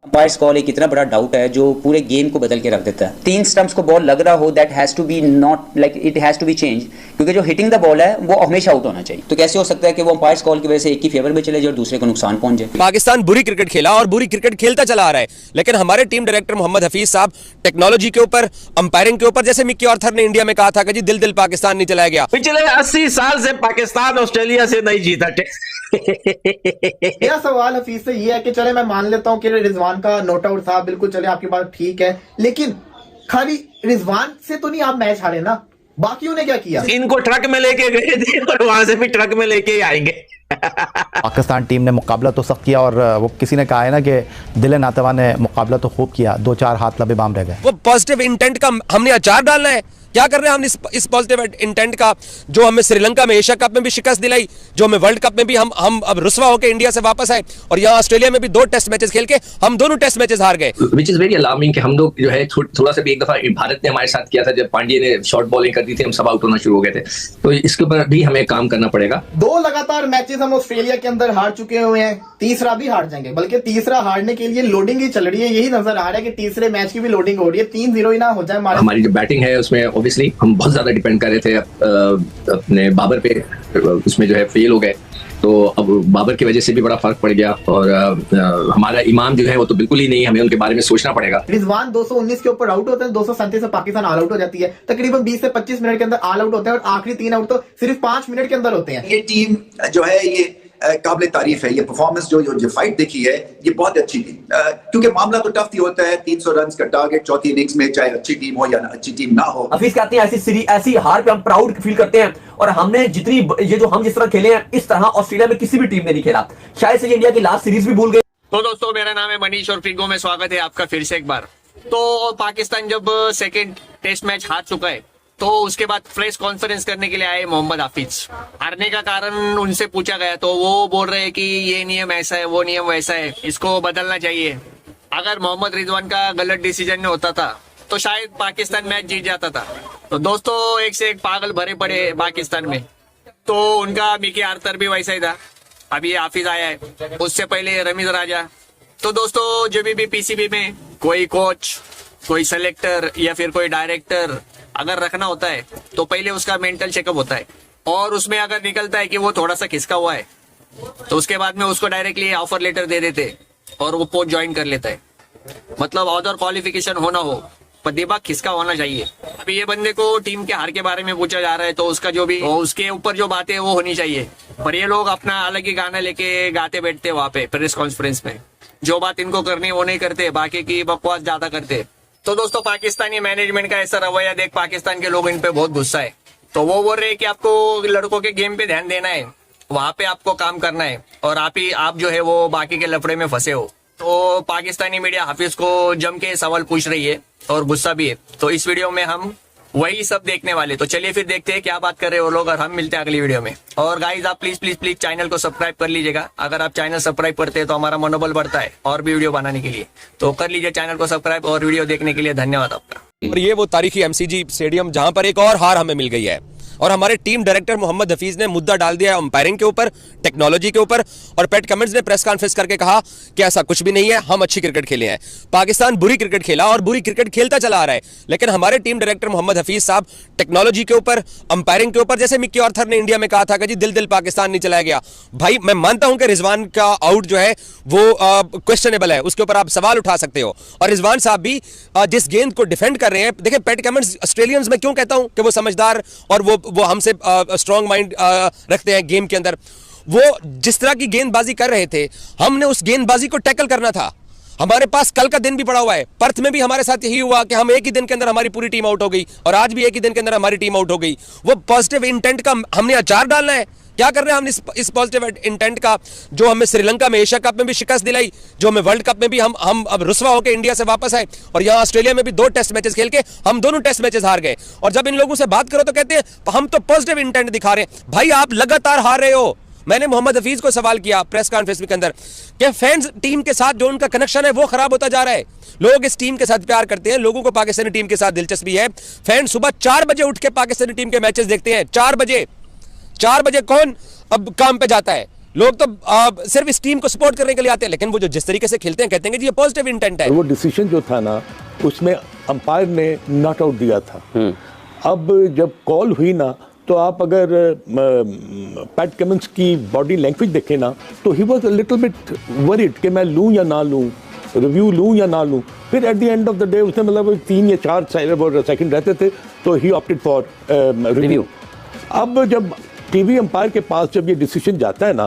Umpires call एक इतना बड़ा डाउट है जो पूरे गेम को बदल के रख देता है। 3 स्टंप्स को बॉल लग रहा हो, that has to be not like it has to be change, क्योंकि जो हिटिंग द बॉल है वो हमेशा आउट होना चाहिए। तो कैसे हो सकता है कि वो अंपायर्स कॉल की वजह से एक की फेवर में चले जाए और दूसरे को नुकसान पहुंचे। पाकिस्तान बुरी क्रिकेट खेला और बुरी क्रिकेट खेलता चला आ रहा है, लेकिन हमारे टीम डायरेक्टर मोहम्मद हफीज साहब टेक्नोलॉजी के ऊपर, अंपायरिंग के ऊपर, जैसे मिक्की ऑर्थर ने इंडिया में कहा था कि जी दिल दिल पाकिस्तान नहीं चलाया गया। पिछले 80 साल से पाकिस्तान ऑस्ट्रेलिया से नहीं जीता। मेरा सवाल हफीज से ये है कि चले मैं मान लेता हूं कि रिजवान का नोट आउट था, बिल्कुल चले आपकी बात ठीक है, लेकिन खाली रिजवान से तो नहीं आप मैच हारे ना, बाकियों ने क्या किया? इनको ट्रक में लेके गए थे और वहां से भी ट्रक में लेके ही आएंगे। पाकिस्तान टीम ने मुकाबला तो सख्त किया और वो किसी ने कहा है ना कि दिल नातवा ने मुकाबला तो खूब किया, 2-4 हाथ लबे बाम रह गए। वो पॉजिटिव इंटेंट का हमने अचार डालना है। क्या कर रहे हैं हम इस पॉजिटिव इंटेंट का, जो हमें श्रीलंका में एशिया कप में भी शिकस्त दिलाई, जो हमें वर्ल्ड कप में भी हम अब रुस्वा होकर इंडिया से वापस आए, और यहाँ ऑस्ट्रेलिया में भी 2 टेस्ट मैचेस खेल के हम दोनों टेस्ट मैचेस हार गए। विच इज वेरी अलार्मिंग कि हम लोग जो है थोड़ा सा भी, एक दफा भारत ने हमारे साथ किया था जब पांड्या ने शॉर्ट बॉलिंग कर दी थी, हम सब आउट होना शुरू हो गए थे। तो इसके ऊपर भी हमें काम करना पड़ेगा। 2 लगातार मैचेस हम ऑस्ट्रेलिया के अंदर हार चुके हुए हैं, तीसरा भी हार जाएंगे, बल्कि तीसरा हारने के लिए लोडिंग ही चल रही है। यही नजर आ रहा है कि तीसरे मैच की भी लोडिंग हो रही है, 3-0 ही ना हो जाए। हमारी जो बैटिंग है उसमें ऑब्वियसली हम बहुत ज्यादा डिपेंड कर रहे थे अपने बाबर पे, उसमें जो है फेल हो गए, तो अब बाबर की वजह से भी बड़ा फर्क पड़ गया। और हमारा इमाम जो है वो तो बिल्कुल ही नहीं, हमें उनके बारे में सोचना पड़ेगा। रिजवान 219 के ऊपर आउट होते हैं, 237 से पाकिस्तान ऑल आउट हो जाती है, तकरीबन 20 से 25 मिनट के अंदर ऑल आउट होते हैं, और आखिरी 3 आउट तो सिर्फ 5 मिनट के अंदर होते हैं। ये टीम जो है ये काबिल तारीफ है, ये परफॉर्मेंस जो फाइट देखी है ये बहुत अच्छी थी, क्योंकि मामला तो टफ ही होता है। 300 रन का टारगेट चौथी इनिंग्स में, चाहे अच्छी टीम हो या अच्छी टीम ना हो। हफीज कहते हैं ऐसी हार पे हम प्राउड फील करते हैं, और हमने हम जिस तरह खेले हैं इस तरह ऑस्ट्रेलिया में किसी भी टीम ने नहीं खेला। शायद से इंडिया की लास्ट सीरीज भी भूल गए। तो दोस्तों, मेरा नाम है मनीष और फिगो में स्वागत है आपका फिर से एक बार। तो पाकिस्तान जब सेकेंड टेस्ट मैच हार चुका है, तो उसके बाद प्रेस कॉन्फ्रेंस करने के लिए आए मोहम्मद हफीज। हारने का कारण उनसे पूछा गया तो वो बोल रहे हैं कि ये नियम ऐसा है, वो नियम वैसा है, इसको बदलना चाहिए। अगर मोहम्मद रिजवान का गलत डिसीजन होता था तो शायद पाकिस्तान मैच जीत जाता था। तो दोस्तों, एक से एक पागल भरे पड़े पाकिस्तान में। तो उनका मिकी आर्थर भी वैसा ही था, अभी हाफिज आया है, उससे पहले रमीज राजा। तो दोस्तों, जब भी पीसीबी में कोई कोच, कोई सेलेक्टर या फिर कोई डायरेक्टर अगर रखना होता है तो पहले उसका मेंटल चेकअप होता है, और उसमें अगर निकलता है कि वो थोड़ा सा खिसका हुआ है तो उसके बाद में उसको डायरेक्टली ऑफर लेटर दे देते और वो पोस्ट ज्वाइन कर लेता है। मतलब अदर क्वालिफिकेशन होना हो पर दिमाग खिसका होना चाहिए। अभी ये बंदे को टीम के हार के बारे में पूछा जा रहा है, तो उसका जो भी उसके ऊपर जो बातें वो होनी चाहिए, पर ये लोग अपना अलग ही गाना लेके गाते बैठते वहां पे प्रेस कॉन्फ्रेंस में। जो बात इनको करनी वो नहीं करते, बाकी की बकवास ज्यादा करते। तो दोस्तों, पाकिस्तानी मैनेजमेंट का ऐसा रवैया देख पाकिस्तान के लोग इन पे बहुत गुस्सा है। तो वो बोल रहे हैं कि आपको लड़कों के गेम पे ध्यान देना है, वहां पे आपको काम करना है, और आप जो है वो बाकी के लफड़े में फंसे हो। तो पाकिस्तानी मीडिया हाफिज को जम के सवाल पूछ रही है और गुस्सा भी है। तो इस वीडियो में हम वही सब देखने वाले। तो चलिए फिर देखते हैं क्या बात कर रहे हैं वो लोग, और हम मिलते हैं अगली वीडियो में। और गाइज, आप प्लीज चैनल को सब्सक्राइब कर लीजिएगा। अगर आप चैनल सब्सक्राइब करते हैं तो हमारा मनोबल बढ़ता है और भी वीडियो बनाने के लिए। तो कर लीजिए चैनल को सब्सक्राइब, और वीडियो देखने के लिए धन्यवाद आपका। और ये वो तारीखी एमसीजी स्टेडियम जहां पर एक और हार हमें मिल गई है, और हमारे टीम डायरेक्टर मोहम्मद हफीज ने मुद्दा डाल दिया अंपायरिंग के ऊपर, टेक्नोलॉजी के ऊपर, और पैट कमिंस ने प्रेस कॉन्फ्रेंस करके कहा कि ऐसा कुछ भी नहीं है, हम अच्छी क्रिकेट खेले हैं। पाकिस्तान बुरी क्रिकेट खेला और बुरी क्रिकेट खेलता चला आ रहा है, लेकिन हमारे टीम डायरेक्टर मोहम्मद हफीज साहब टेक्नोलॉजी के ऊपर, अंपायरिंग के ऊपर, जैसे मिक्की ऑर्थर ने इंडिया में कहा था कि जी दिल दिल पाकिस्तान नहीं चलाया गया। भाई, मैं मानता हूं कि रिजवान का आउट जो है वो क्वेश्चनएबल है, उसके ऊपर आप सवाल उठा सकते हो, और रिजवान साहब भी जिस गेंद को डिफेंड कर रहे हैं, देखिए पैट कमिंस ऑस्ट्रेलियंस में क्यों कहता हूं कि वो समझदार और वो हमसे स्ट्रॉन्ग माइंड रखते हैं गेम के अंदर। वो जिस तरह की गेंदबाजी कर रहे थे, हमने उस गेंदबाजी को टैकल करना था। हमारे पास कल का दिन भी पड़ा हुआ है, पर्थ में भी हमारे साथ यही हुआ कि हम एक ही दिन के अंदर हमारी पूरी टीम आउट हो गई, और आज भी एक ही दिन के अंदर हमारी टीम आउट हो गई। वो पॉजिटिव इंटेंट का हमने अचार डालना है। क्या कर रहे हैं हम इस पॉजिटिव इंटेंट का, जो हमें श्रीलंका में एशिया कप में भी शिकस्त दिलाई, जो हमें वर्ल्ड कप में भी हम अब रुस्वा होकर इंडिया से वापस आए, और यहाँ ऑस्ट्रेलिया में भी 2 टेस्ट मैचेस खेल के हम दोनों टेस्ट मैचेस हार गए। और जब इन लोगों से बात करो तो कहते हैं हम तो पॉजिटिव इंटेंट दिखा रहे हैं। भाई, आप लगातार हार रहे हो। मैंने मोहम्मद हफीज को सवाल किया प्रेस कॉन्फ्रेंस के अंदर कि फैंस टीम के साथ जो उनका कनेक्शन है वो खराब होता जा रहा है। लोग इस टीम के साथ प्यार करते हैं, लोगों को पाकिस्तानी टीम के साथ दिलचस्पी है। फैंस सुबह 4 बजे उठ के पाकिस्तानी टीम के मैचेस देखते हैं। 4 बजे कौन अब काम पे जाता है? लोग तो सिर्फ इस टीम को सपोर्ट करने के लिए आते हैं, लेकिन वो जो जिस तरीके से खेलते हैं कहते हैं कि ये पॉजिटिव इंटेंट है। वो डिसीजन जो था ना उसमें अंपायर ने नॉट आउट दिया था। अब जब कॉल हुई ना तो आप अगर पैट कमिंस की बॉडी लैंग्वेज देखें ना तो he was a little bit worried कि मैं लूं या ना लूं, रिव्यू लूं या ना लूं। फिर at the end of the day उसने मतलब 3 या 4 सेकंड रहते थे तो ही ऑप्टेड फॉर रिव्यू। अब जब टीवी अंपायर के पास जब ये डिसीजन जाता है ना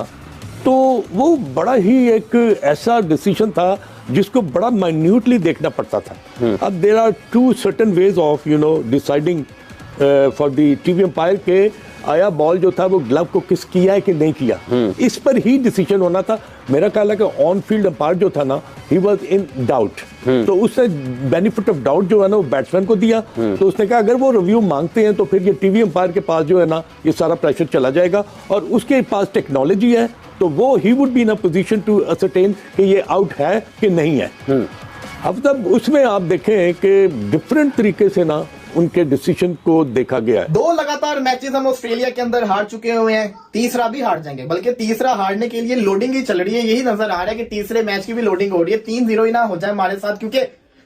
तो वो बड़ा ही एक ऐसा डिसीजन था जिसको बड़ा माइन्यूटली देखना पड़ता था। अब there are 2 certain ways of deciding for the TV umpire के आया बॉल जो था वो ग्लव को किस किया है कि नहीं किया, इस पर ही डिसीजन होना था। मेरा ख्याल है कि ऑन फील्ड अंपायर जो था ना ही वाज इन डाउट, तो उसने बेनिफिट ऑफ डाउट जो है ना वो बैट्समैन को दिया। तो उसने कहा अगर वो रिव्यू मांगते हैं तो फिर ये टीवी अंपायर के पास जो है ना ये सारा प्रेशर चला जाएगा और उसके पास टेक्नोलॉजी है तो वो ही would be in a position to ascertain कि ये आउट है कि नहीं है। अब तब उसमें आप देखें कि डिफरेंट तरीके से ना उनके डिसीजन को देखा गया है। 2 लगातार मैचेस हम ऑस्ट्रेलिया के अंदर हार चुके हुए हैं, तीसरा भी हार जाएंगे, बल्कि तीसरा हारने के लिए लोडिंग ही चल रही है। यही नजर आ रहा है कि तीसरे मैच की भी लोडिंग हो रही है। 3-0 ही ना हो जाए हमारे साथ, क्योंकि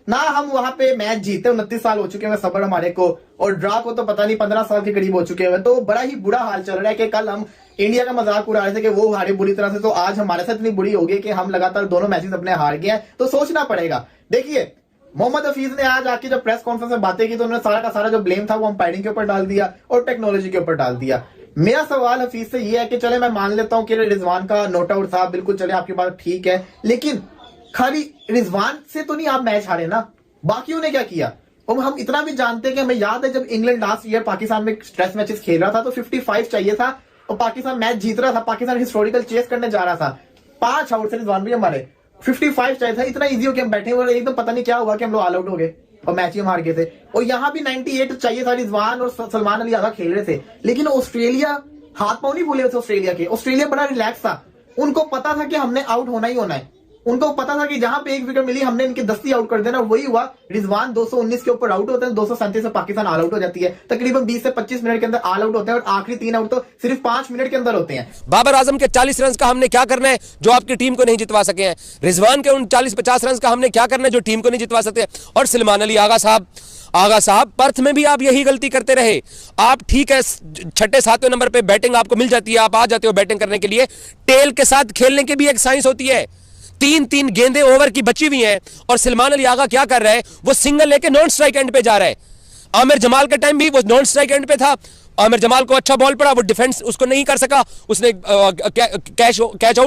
ना हम वहां पे मैच जीते, 29 साल हो चुके हैं सबर हमारे को, और ड्रा को तो पता नहीं 15 साल के करीब हो चुके हैं। तो बड़ा ही बुरा हाल चल रहा है कि कल हम इंडिया का मजाक उड़ा रहे थे कि वो हारे बुरी तरह से, तो आज हमारे साथ इतनी बुरी होगी कि हम लगातार दोनों मैचेस अपने हार गए हैं। तो सोचना पड़ेगा। देखिए मोहम्मद हफीज ने आज आके जब प्रेस कॉन्फ्रेंस में बातें की तो उन्होंने सारा का सारा जो ब्लेम था वो अंपायरिंग के ऊपर डाल दिया और टेक्नोलॉजी के ऊपर डाल दिया। मेरा सवाल हफीज से ये है कि चले मैं मान लेता हूं कि रिजवान का नोट आउट था, बिल्कुल चले आपकी बात ठीक है, लेकिन खाली रिजवान से तो नहीं आप मैच हारे ना, बाकियों ने क्या किया? और हम इतना भी जानते हैं कि हमें याद है जब इंग्लैंड लास्ट ईयर पाकिस्तान में टेस्ट मैचेस खेल रहा था तो 55 चाहिए था और पाकिस्तान मैच जीत रहा था, पाकिस्तान हिस्टोरिकल चेस करने जा रहा था, 5 आउट से रिजवान भी हमारे 55 चाहिए था। इतना इजी हो कि हम बैठे हुए एकदम पता नहीं क्या हुआ कि हम लोग ऑल आउट हो गए और मैच ही हम हार गए थे। और यहाँ भी 98 चाहिए था, रिजवान और सलमान अली आगा खेल रहे थे, लेकिन ऑस्ट्रेलिया हाथ पांव नहीं बोले थे ऑस्ट्रेलिया के। ऑस्ट्रेलिया बड़ा रिलैक्स था, उनको पता था कि हमने आउट होना ही होना है, उनको पता था कि जहां पे 1 विकेट मिली हमने इनके 10 ही आउट कर देना। वही हुआ, रिजवान 219 के ऊपर आउट होते हैं, 237 से पाकिस्तान ऑल आउट हो जाती है। तकरीबन 20 से 25 मिनट के अंदर ऑल आउट होते हैं और आखिरी 3 आउट तो सिर्फ 5 मिनट के अंदर होते हैं। बाबर आजम के 40 रन का हमने क्या करना है जो आपकी टीम को नहीं जितवा सके हैं, रिजवान के उन 40-50 रन का हमने क्या करना है जो टीम को नहीं जितवा सकते। और सलमान अली आगा साहब पर्थ में भी आप यही गलती करते रहे। आप ठीक है 6-7वें नंबर पे बैटिंग आपको मिल जाती है, आप आ जाते हो बैटिंग करने के लिए, टेल के साथ खेलने की भी एक साइंस होती है। 3-3 गेंदें ओवर की बची हुई हैं और सलमान अली आगा क्या कर रहा है, वो सिंगल लेके नॉन स्ट्राइक एंड पे जा रहा है। आमिर जमाल के टाइम भी वो नॉन स्ट्राइक एंड पे था, आमिर जमाल को अच्छा बॉल पड़ा, वो डिफेंस उसको नहीं कर सका, उसने कैच आउट